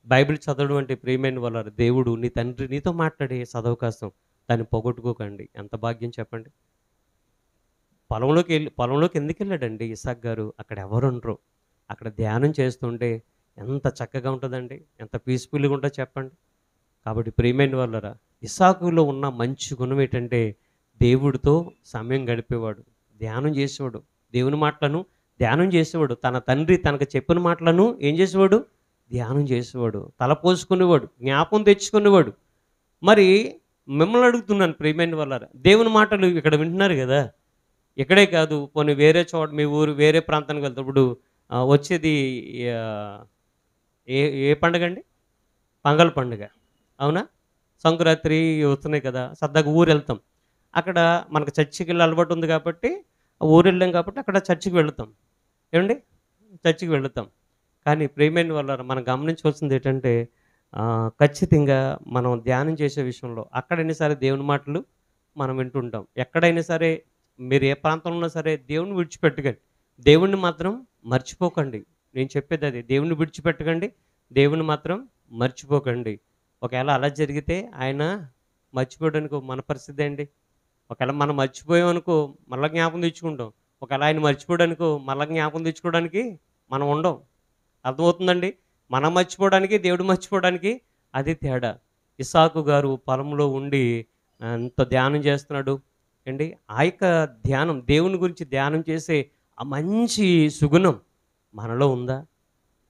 బైబిల్ చదవడం అంటే ప్రియమైన వాళ్ళారు, దేవుడు నీ తండ్రి నీతో మాట్లాడే సదవకాశం, దాన్ని పోగొట్టుకోకండి. ఎంత భాగ్యం చెప్పండి. పొలంలోకి ఎందుకు వెళ్ళాడండి ఇస్సాకు గారు? అక్కడ ఎవరు ఉండరు. అక్కడ ధ్యానం చేస్తుంటే ఎంత చక్కగా ఉంటుందండి, ఎంత పీస్ఫుల్గా ఉంటుందో చెప్పండి. కాబట్టి ప్రియమైన వాళ్ళరా, ఇస్సాకులో ఉన్న మంచి గుణం ఏంటంటే దేవుడితో సమయం గడిపేవాడు, ధ్యానం చేసేవాడు, దేవుని మాటలను ధ్యానం చేసేవాడు, తన తండ్రి తనకు చెప్పిన మాటలను ఏం చేసేవాడు? ధ్యానం చేసేవాడు, తల పోసుకునేవాడు, జ్ఞాపం తెచ్చుకునేవాడు. మరి మిమ్మల్ని అడుగుతున్నాను ప్రియమైన వాళ్ళారా, దేవుని మాటలు ఇక్కడ వింటున్నారు కదా, ఇక్కడే కాదు పోనీ వేరే చోట మీ ఊరు వేరే ప్రాంతానికి వెళ్తేప్పుడు వచ్చేది ఆహ్, ఏ ఏ పండగండి? పొంగల్ పండుగ. అవునా? సంక్రాంతి వస్తున్నాయి కదా! సరదాగా ఊరెళ్తాం. అక్కడ మనకు చర్చికెళ్ళే అలవాటు ఉంది కాబట్టి, ఊరెళ్ళాం కాబట్టి అక్కడ చర్చికి వెళుతాం. ఏవండీ? చర్చికి వెళుతాం. కానీ ప్రియమైన వాళ్ళారా, మనం గమనించవలసిందేంటంటే ఖచ్చితంగా మనం ధ్యానం చేసే విషయంలో అక్కడైనా సరే దేవుని మాటలు మనం వింటుంటాం. ఎక్కడైనా సరే మీరు ఏ ప్రాంతంలో ఉన్నా సరే దేవుడిని విడిచిపెట్టకండి. దేవుడిని మాత్రం మర్చిపోకండి. నేను చెప్పేదదే. దేవుడిని విడిచిపెట్టకండి. దేవుడిని మాత్రం మర్చిపోకండి. ఒకవేళ అలా జరిగితే ఆయన మర్చిపోవడానికి మన పరిస్థితి ఏంటి? ఒకవేళ మనం మర్చిపోయామనుకో మళ్ళా జ్ఞాపకం తెచ్చుకుంటాం. ఒకవేళ ఆయన మర్చిపోయాడనుకో మళ్ళా జ్ఞాపకం తెచ్చుకోవడానికి మనం ఉండం. అర్థమవుతుందండి? మనం మర్చిపోవడానికి, దేవుడు మర్చిపోవడానికి అది తేడా. ఇస్సాకు గారు పొలంలో ఉండి ఎంత ధ్యానం చేస్తున్నాడు. ఏండి? ఆ యొక్క ధ్యానం దేవుని గురించి ధ్యానం చేసే ఆ మంచి సుగుణం మనలో ఉందా?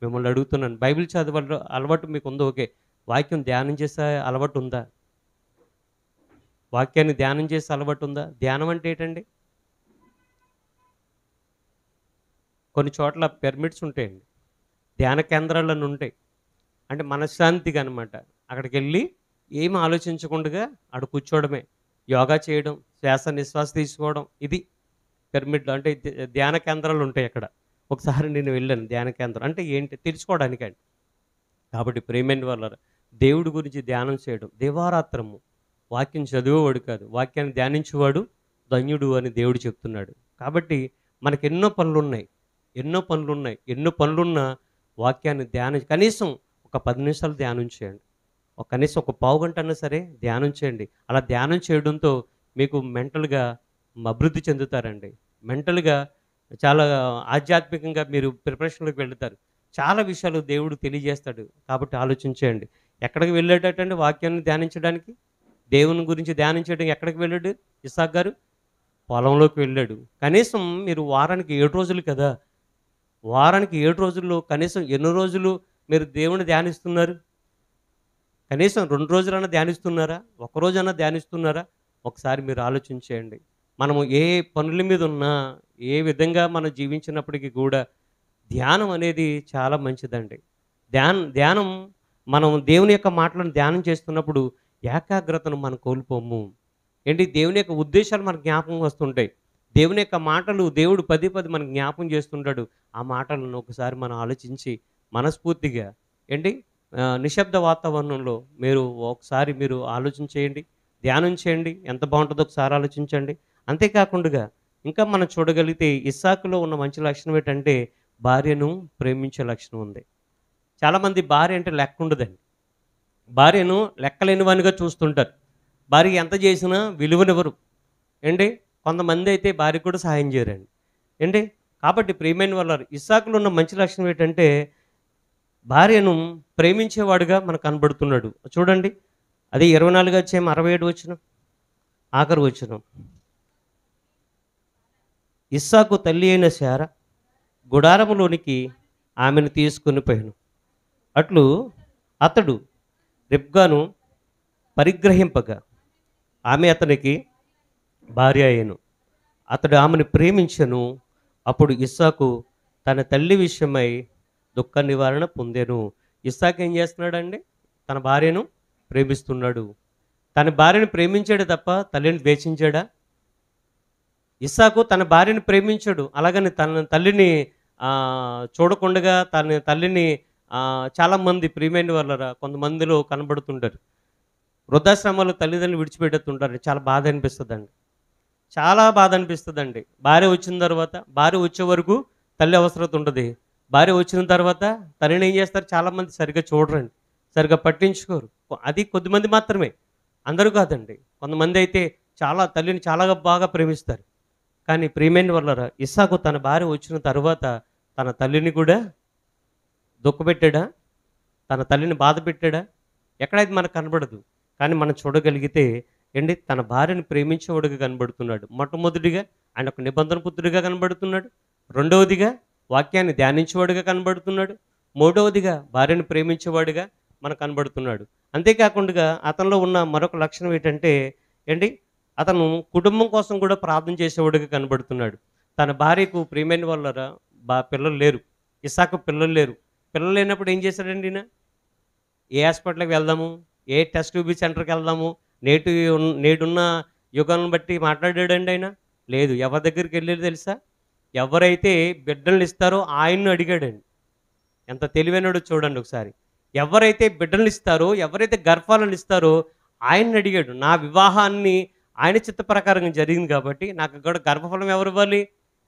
మిమ్మల్ని అడుగుతున్నాను. బైబిల్ చదివే అలవాటు మీకుందా? ఓకే. వాక్యం ధ్యానం చేసే అలవాటు ఉందా? వాక్యాన్ని ధ్యానం చేసే అలవాటు ఉందా? ధ్యానం అంటే ఏంటండి? కొన్ని చోట్ల పిరమిడ్స్ ఉంటాయండి. ధ్యాన కేంద్రాలని ఉంటాయి. అంటే మనశ్శాంతిగా అనమాట. అక్కడికెళ్ళి ఏమి ఆలోచించకుండగా ఆడ కూర్చోవడమే. యోగా చేయడం, శ్వాస నిశ్వాస తీసుకోవడం ఇది పిరమిడ్‌లో అంటే ధ్యాన కేంద్రాలు ఉంటాయి అక్కడ. ఒకసారి నేను వెళ్ళాను ధ్యాన కేంద్రం. అంటే ఏంటి తెలుసుకోవడానికండి. కాబట్టి ప్రియమైన వాళ్ళారా, దేవుడి గురించి ధ్యానం చేయడం దివారాత్రము వాక్యం చదివేవాడు కాదు. వాక్యాన్ని ధ్యానించేవాడు ధన్యుడు అని దేవుడు చెప్తున్నాడు. కాబట్టి మనకెన్నో పనులున్నాయి. ఎన్నో పనులున్నాయి. ఎన్నో పనులున్నా వాక్యాన్ని ధ్యానం కనీసం ఒక 10 నిమిషాలు ధ్యానం చేయండి. కనీసం ఒక పావుగంట అన్నా సరే ధ్యానం చేయండి. అలా ధ్యానం చేయడంతో మీకు మెంటల్‌గా అభివృద్ధి చెందుతారండి. మెంటల్‌గా చాలా ఆధ్యాత్మికంగా మీరు ప్రిపరేషన్‌లోకి వెళ్తారు. చాలా విషయాలు దేవుడు తెలియజేస్తాడు. కాబట్టి ఆలోచించేయండి. ఎక్కడికి వెళ్ళేటటండి వాక్యాన్ని ధ్యానించడానికి? దేవుని గురించి ధ్యానం చేయడానికి ఎక్కడికి వెళ్ళాడు ఇస్సాకు గారు? పొలంలోకి వెళ్ళాడు. కనీసం మీరు వారానికి 7 రోజులు కదా! వారానికి 7 రోజుల్లో కనీసం ఎన్ని రోజులు మీరు దేవుడిని ధ్యానిస్తున్నారు? కనీసం 2 రోజులన్నా ధ్యానిస్తున్నారా? ఒక్కరోజన్నా ధ్యానిస్తున్నారా? ఒకసారి మీరు ఆలోచించేయండి. మనము ఏ పనుల మీద ఉన్నా, ఏ విధంగా మనం జీవించినప్పటికీ కూడా ధ్యానం అనేది చాలా మంచిదండి. ధ్యానం మనం దేవుని యొక్క మాటలను ధ్యానం చేస్తున్నప్పుడు ఏకాగ్రతను మనం కోల్పోము. ఏంటి దేవుని యొక్క ఉద్దేశాలు మనకు జ్ఞాపకం వస్తుంటాయి. దేవుని యొక్క మాటలు దేవుడు పదే పదే మనకు జ్ఞాపకం చేస్తుంటాడు. ఆ మాటలను ఒకసారి మనం ఆలోచించి మనస్ఫూర్తిగా ఏంటి నిశ్శబ్ద వాతావరణంలో మీరు ఆలోచన చేయండి. ధ్యానం చేయండి. ఎంత బావుంటదో ఒకసారి ఆలోచించండి. అంతేకాకుండా ఇంకా మనం చూడగలిగితే ఇస్సాకులో ఉన్న మంచి లక్షణం ఏంటంటే భార్యను ప్రేమించే లక్షణం ఉంది. చాలామంది భార్య అంటే లెక్కుండదండి. భార్యను లెక్కలేనివానిగా చూస్తుంటారు. భార్య ఎంత చేసినా విలువనివ్వరు. ఏండి? కొంతమందైతే భార్యకు కూడా సహాయం చేయరండి. ఏండి? కాబట్టి ప్రియమైన వాళ్ళారు ఇస్సాకులో ఉన్న మంచి లక్షణం ఏంటంటే భార్యను ప్రేమించేవాడుగా మనకు కనబడుతున్నాడు. చూడండి. అది 24 అధ్యాయం 67 వచనం. ఆఖరి వచనం. ఇస్సాకు తల్లి అయిన శారా గుడారములోనికి ఆమెను తీసుకొని పోయాను. అట్లు అతడు రిబ్కాను పరిగ్రహింపగా ఆమె అతనికి భార్య అయ్యెను. అతడు ఆమెను ప్రేమించెను. అప్పుడు ఇస్సాకు తన తల్లి విషయమై దుఃఖ నివారణ పొందెను. ఇస్సాకు ఏం చేస్తున్నాడండి? తన భార్యను ప్రేమిస్తున్నాడు. తన భార్యను ప్రేమించాడు తప్ప తల్లిని ద్వేషించాడా? ఇస్సాకు తన భార్యను ప్రేమించాడు. అలాగని తన తల్లిని చూడకుండగా తన తల్లిని చాలామంది ప్రియమైన వాళ్ళరా కొంతమందిలో కనబడుతుంటారు. వృద్ధాశ్రమాల్లో తల్లిదండ్రులు విడిచిపెడుతుంటారు. చాలా బాధ అనిపిస్తుందండి. చాలా బాధ అనిపిస్తుందండి. భార్య వచ్చిన తర్వాత భార్య వచ్చే వరకు తల్లి అవసరత ఉంటుంది. భార్య వచ్చిన తర్వాత తల్లిని ఏం చేస్తారు? చాలామంది సరిగ్గా చూడరండి. సరిగ్గా పట్టించుకోరు. అది కొద్దిమంది మాత్రమే. అందరూ కాదండి. కొంతమంది అయితే తల్లిని చాలా బాగా ప్రేమిస్తారు. కానీ ప్రియమైన వాళ్ళరా ఇస్సాకు తన భార్య వచ్చిన తర్వాత తన తల్లిని కూడా దుఃఖపెట్టాడా? తన తల్లిని బాధ పెట్టాడా? ఎక్కడైతే మనకు కనబడదు. కానీ మనం చూడగలిగితే తన భార్యను ప్రేమించేవాడుగా కనబడుతున్నాడు. మొట్టమొదటిగా ఆయన ఒక నిబంధన పుత్రుడిగా కనబడుతున్నాడు. రెండవదిగా వాక్యాన్ని ధ్యానించేవాడుగా కనబడుతున్నాడు. మూడవదిగా భార్యను ప్రేమించేవాడుగా మనకు కనబడుతున్నాడు. అంతేకాకుండా అతనిలో ఉన్న మరొక లక్షణం ఏంటంటే ఏంటి, అతను కుటుంబం కోసం కూడా ప్రార్థన చేసేవాడిగా కనబడుతున్నాడు. తన భార్యకు ప్రియమైన వాళ్ళరా పిల్లలు లేరు. ఇస్సాకు పిల్లలు లేరు. పిల్లలు లేనప్పుడు ఏం చేశాడండి ఈయన? ఏ హాస్పిటల్‌కి వెళ్దాము? ఏ టెస్ట్ ట్యూబ్ సెంటర్‌కి వెళ్దాము? నేడున్న యుగాలను బట్టి మాట్లాడాడండి ఆయన? లేదు. ఎవరి దగ్గరికెళ్ళాడో తెలుసా? ఎవరైతే బిడ్డలనిస్తారో ఆయన్ను అడిగాడండి. ఎంత తెలివైనోడో చూడండి ఒకసారి. ఎవరైతే బిడ్డలనిస్తారో, ఎవరైతే గర్భఫలాన్నిస్తారో ఆయన్ని అడిగాడు. నా వివాహాన్ని ఆయన చిత్త ప్రకారంగా జరిగింది కాబట్టి నాకు కూడా గర్భఫలం ఎవరివ్వాలి?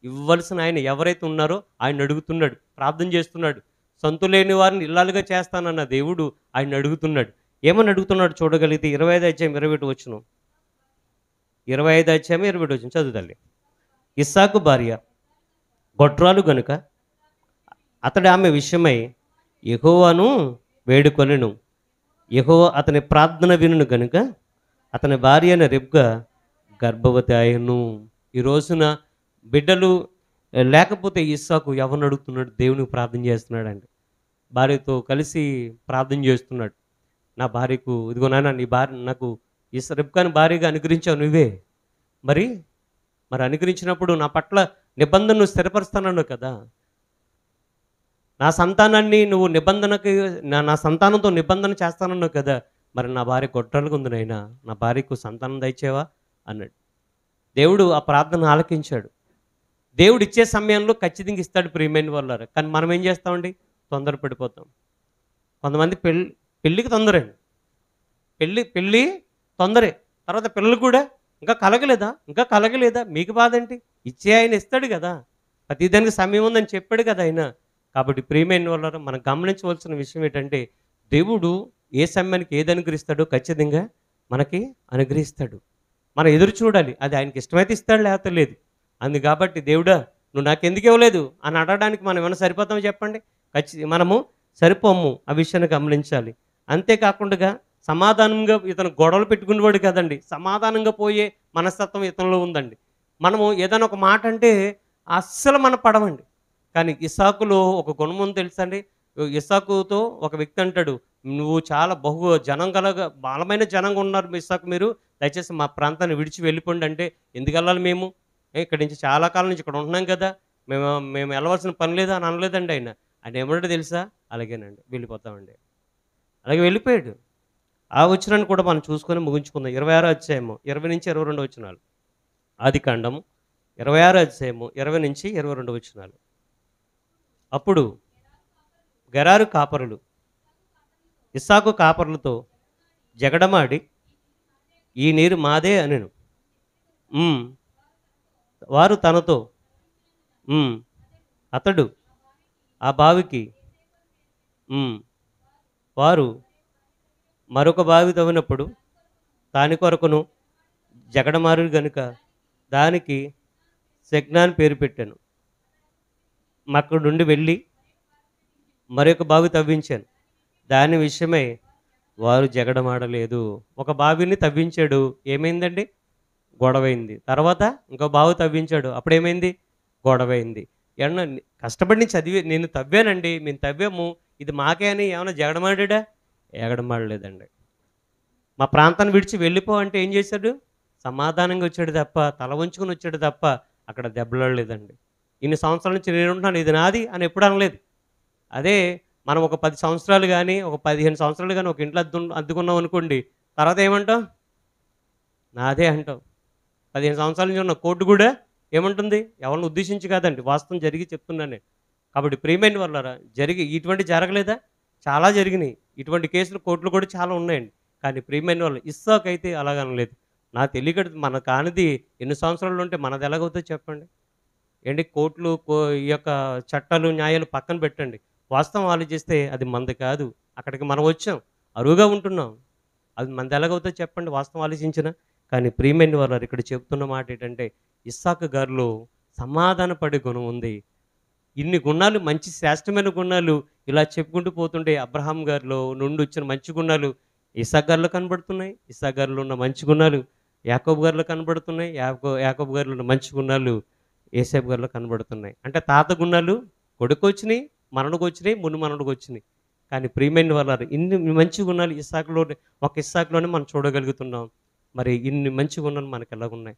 ఇవ్వాల్సిన ఆయన ఎవరైతే ఉన్నారో ఆయన్ని అడుగుతున్నాడు. ప్రార్థన చేస్తున్నాడు. సంతులేని వారిని ఇల్లాలుగా చేస్తానన్న దేవుడు ఆయన్ని అడుగుతున్నాడు. ఏమని అడుగుతున్నాడు చూడగలిగితే 25 అధ్యాయం 21 వచనం. 25 అధ్యాయం 21 వచనం చదువు తల్లి. ఇస్సాకు భార్య గొడ్రాలు గనుక అతడు ఆమె విషయమై యెహోవాను వేడుకొనెను. యెహోవా అతని ప్రార్థన వినును గనుక అతని భార్య అయిన రిబ్కా గర్భవతి అయ్యెను. ఈ రోజున బిడ్డలు లేకపోతే ఇస్సాకు ఎవరిని అడుగుతున్నాడు? దేవునికి ప్రార్థన చేస్తున్నాడండి. భార్యతో కలిసి ప్రార్థన చేస్తున్నాడు. నా భార్యకు ఇదిగో నాన్న నీ భార్య నాకు రిబ్కాని భార్యగా అనుగ్రహించావు నువ్వే. మరి అనుగ్రహించినప్పుడు నా పట్ల నిబంధనను స్థిరపరుస్తానన్నావు కదా. నా సంతానాన్ని నువ్వు నిబంధనకి నా సంతానంతో నిబంధన చేస్తానన్నావు కదా. మరి నా భార్య గొడ్రాలుగా ఉంది నాయనా, నా భార్యకు సంతానం దయచేవా అన్నాడు. దేవుడు ఆ ప్రార్థన ఆలకించాడు. దేవుడు ఇచ్చే సమయంలో ఖచ్చితంగా ఇస్తాడు ప్రియమైన వాళ్ళారా. కానీ మనం ఏం చేస్తామండి? తొందరపడిపోతాం. కొంతమంది పెళ్ళికి తొందరండి. పెళ్ళి తొందరే. తర్వాత పిల్లలు కూడా ఇంకా కలగలేదా మీకు బాధేంటి? ఇచ్చే ఆయన ఇస్తాడు కదా. ప్రతిదానికి సమయం ఉందని చెప్పాడు కదా ఆయన. కాబట్టి ప్రియమైన వాళ్ళారా మనం గమనించవలసిన విషయం ఏంటంటే దేవుడు ఏ సమయానికి ఏది అనుగ్రహిస్తాడో ఖచ్చితంగా మనకి అనుగ్రహిస్తాడు. మనం ఎదురు చూడాలి. అది ఆయనకి ఇష్టమైతే ఇస్తాడు, లేకపోతే లేదు. అందు కాబట్టి దేవుడా నువ్వు నాకెందుకు ఇవ్వలేదు అని అడగడానికి మనం ఏమైనా సరిపోతామో చెప్పండి? మనము సరిపోము. ఆ విషయాన్ని గమనించాలి. అంతేకాకుండా సమాధానంగా ఇతను గొడవలు పెట్టుకునేవాడు కదండి. సమాధానంగా పోయే మనస్తత్వం ఇతనిలో ఉందండి. మనము ఏదైనా ఒక మాట అంటే అస్సలు మనం పడవండి. కానీ ఇస్సాకులో ఒక గుణం ఉంది తెలుసా అండి? ఇస్సాకుతో ఒక వ్యక్తి అంటాడు, నువ్వు చాలా జనం బలమైన జనంగా ఉన్నారు ఇస్సాకు, మీరు దయచేసి మా ప్రాంతాన్ని విడిచి వెళ్ళిపోండి అంటే, ఎందుకు వెళ్ళాలి మేము? ఇక్కడి నుంచి చాలా కాలం నుంచి ఇక్కడ ఉంటున్నాం కదా, మేము వెళ్ళవలసిన పని లేదా అని అనలేదండి ఆయన. ఆయన ఏమన్నాడో తెలుసా? అలాగేనండి వెళ్ళిపోతామండి. అలాగే వెళ్ళిపోయాడు. ఆ వచనాన్ని కూడా మనం చూసుకొని ముగించుకుందాం. 26 అధ్యాయము 20 నుంచి 22 వచనాలు. ఆదికాండము 26 అధ్యాయము 20 నుంచి 22 వచనాలు. అప్పుడు గెరారు కాపరులు ఇస్సాకు కాపరులతో జగడమాడి ఈ నీరు మాదే అనెను. వారు తనతో అతడు ఆ బావికి వారు మరొక బావి తవ్వినప్పుడు దాని కొరకును జగడమారు గనుక దానికి సెగ్నాన్ పేరు పెట్టాను. అక్కడి నుండి వెళ్ళి మరొక బావి తవ్వించాను. దాని విషయమై వారు జగడమాడలేదు. ఒక బావిని తవ్వించాడు, ఏమైందండి? గొడవైంది. తర్వాత ఇంకో బావి తవ్వించాడు, అప్పుడేమైంది? గొడవైంది. ఏమన్నా కష్టపడి నేను తవ్వానండి, మేము తవ్వాము, ఇది మాకే అని ఏమన్నా జగడమాడా? ఎగడమాడలేదండి. మా ప్రాంతాన్ని విడిచి వెళ్ళిపో అంటే ఏం చేశాడు? సమాధానంగా వచ్చాడు తప్ప, తల వంచుకొని వచ్చాడు తప్ప అక్కడ దెబ్బలాడలేదండి. ఇన్ని సంవత్సరాల నుంచి నేను ఉంటున్నాను, ఇది నాది అని ఎప్పుడు అనలేదు. అదే మనం ఒక 10 సంవత్సరాలు కానీ ఒక 15 సంవత్సరాలు కానీ ఒక ఇంట్లో అద్దుకున్నాం అనుకోండి, తర్వాత ఏమంటాం? నాదే అంటాం. 15 సంవత్సరాల నుంచి ఉన్న కోర్టు కూడా ఏమంటుంది? ఎవరిని ఉద్దేశించి కాదండి, వాస్తవం జరిగి చెప్తున్నాను నేను. కాబట్టి ప్రియమైన వాళ్ళారా ఇటువంటి జరగలేదా? చాలా జరిగినాయి. ఇటువంటి కేసులు కోర్టులు కూడా చాలా ఉన్నాయండి. కానీ ప్రియమైన వాళ్ళు ఇస్సాకు అయితే అలాగనలేదు. నా తెలియక మన కానిది ఎన్ని సంవత్సరాలు ఉంటే మనది ఎలాగవుతుందో చెప్పండి? ఏంటి కోర్టులు ఈ యొక్క చట్టాలు న్యాయాలు పక్కన పెట్టండి. వాస్తవం ఆలోచిస్తే అది మనది కాదు. అక్కడికి మనం వచ్చాం, అరువుగా ఉంటున్నాం. అది మనది ఎలాగవుతుందో చెప్పండి వాస్తవం ఆలోచించిన. కానీ ప్రియమైన వారు ఇక్కడ చెప్తున్న మాట ఏంటంటే ఇస్సాకు గారిలో సమాధానపడే గుణం ఉంది. ఇన్ని గుణాలు, మంచి శ్రేష్టమైన గుణాలు ఇలా చెప్పుకుంటూ పోతుంటే అబ్రహాం గారిలో నుండి వచ్చిన మంచి గుణాలు ఇస్సాకు గారిలో కనబడుతున్నాయి. ఇస్సాకు గారిలో ఉన్న మంచి గుణాలు యాకోబు గారిలో కనబడుతున్నాయి. యాకోబు గారిలో ఉన్న మంచి గుణాలు యేసేపు గారిలో కనబడుతున్నాయి. అంటే తాత గుణాలు కొడుకు వచ్చినాయి, మనడుకు వచ్చినాయి, మును మనడుకు వచ్చినాయి. కానీ ప్రియమైన వాళ్ళారా, ఇన్ని మంచి గుణాలు ఇస్సాకులోనే, ఒక ఇస్సాకులోనే మనం చూడగలుగుతున్నాం. మరి ఇన్ని మంచి గుణాలు మనకు ఎలాగున్నాయి?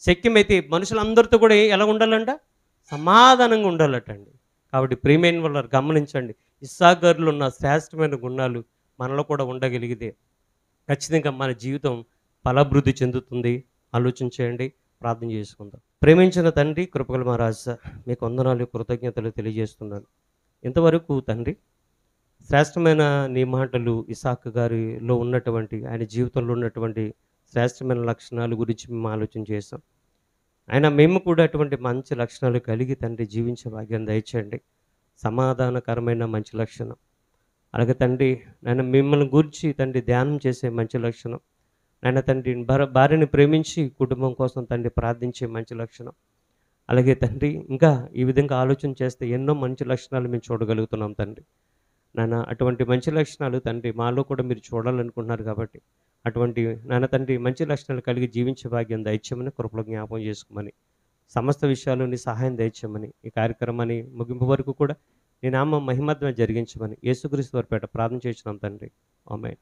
శక్యమైతే మనుషులందరితో కూడా ఎలా ఉండాలంట? సమాధానంగా ఉండాలటండి. కాబట్టి ప్రియమైన వాళ్ళారా గమనించండి. ఇస్సాకు గారిలో ఉన్న శ్రేష్టమైన గుణాలు మనలో కూడా ఉండగలిగితే ఖచ్చితంగా మన జీవితం ఫలాభివృద్ధి చెందుతుంది. ఆలోచన చేయండి. ప్రార్థన చేసుకుందాం. ప్రేమించిన తండ్రి, కృపగల మా రాజా, మీకు వందనాలు, కృతజ్ఞతలు తెలియజేస్తున్నాను. ఇంతవరకు తండ్రి శ్రేష్టమైన నీ మాటలు ఇస్సాకు గారిలో ఉన్నటువంటి, ఆయన జీవితంలో ఉన్నటువంటి శ్రేష్టమైన లక్షణాల గురించి మేము ఆలోచన చేసాం. మేము కూడా అటువంటి మంచి లక్షణాలు కలిగి తండ్రి జీవించే భాగ్యం దయచేయండి. సమాధానకరమైన మంచి లక్షణం, అలాగే తండ్రి మిమ్మల్ని గూర్చి తండ్రి ధ్యానం చేసే మంచి లక్షణం, తండ్రి భార్యని ప్రేమించి కుటుంబం కోసం తండ్రి ప్రార్థించే మంచి లక్షణం, అలాగే తండ్రి ఇంకా ఈ విధంగా ఆలోచన చేస్తే ఎన్నో మంచి లక్షణాలు మేము చూడగలుగుతున్నాం తండ్రి. అటువంటి మంచి లక్షణాలు తండ్రి మాలో కూడా మీరు చూడాలనుకుంటున్నారు కాబట్టి అటువంటి తండ్రి మంచి లక్షణాలు కలిగి జీవించే భాగ్యం దయచేయమని, కృపలో జ్ఞాపకం చేసుకోమని, సమస్త విషయాలు నీ సహాయం దయచేయమని, ఈ కార్యక్రమాన్ని ముగింపు వరకు కూడా నీ నామం మహిమత్వం జరిగించమని యేసుక్రీస్తు వారి పేట ప్రార్థన చేస్తున్నాం తండ్రి. ఆమేన్.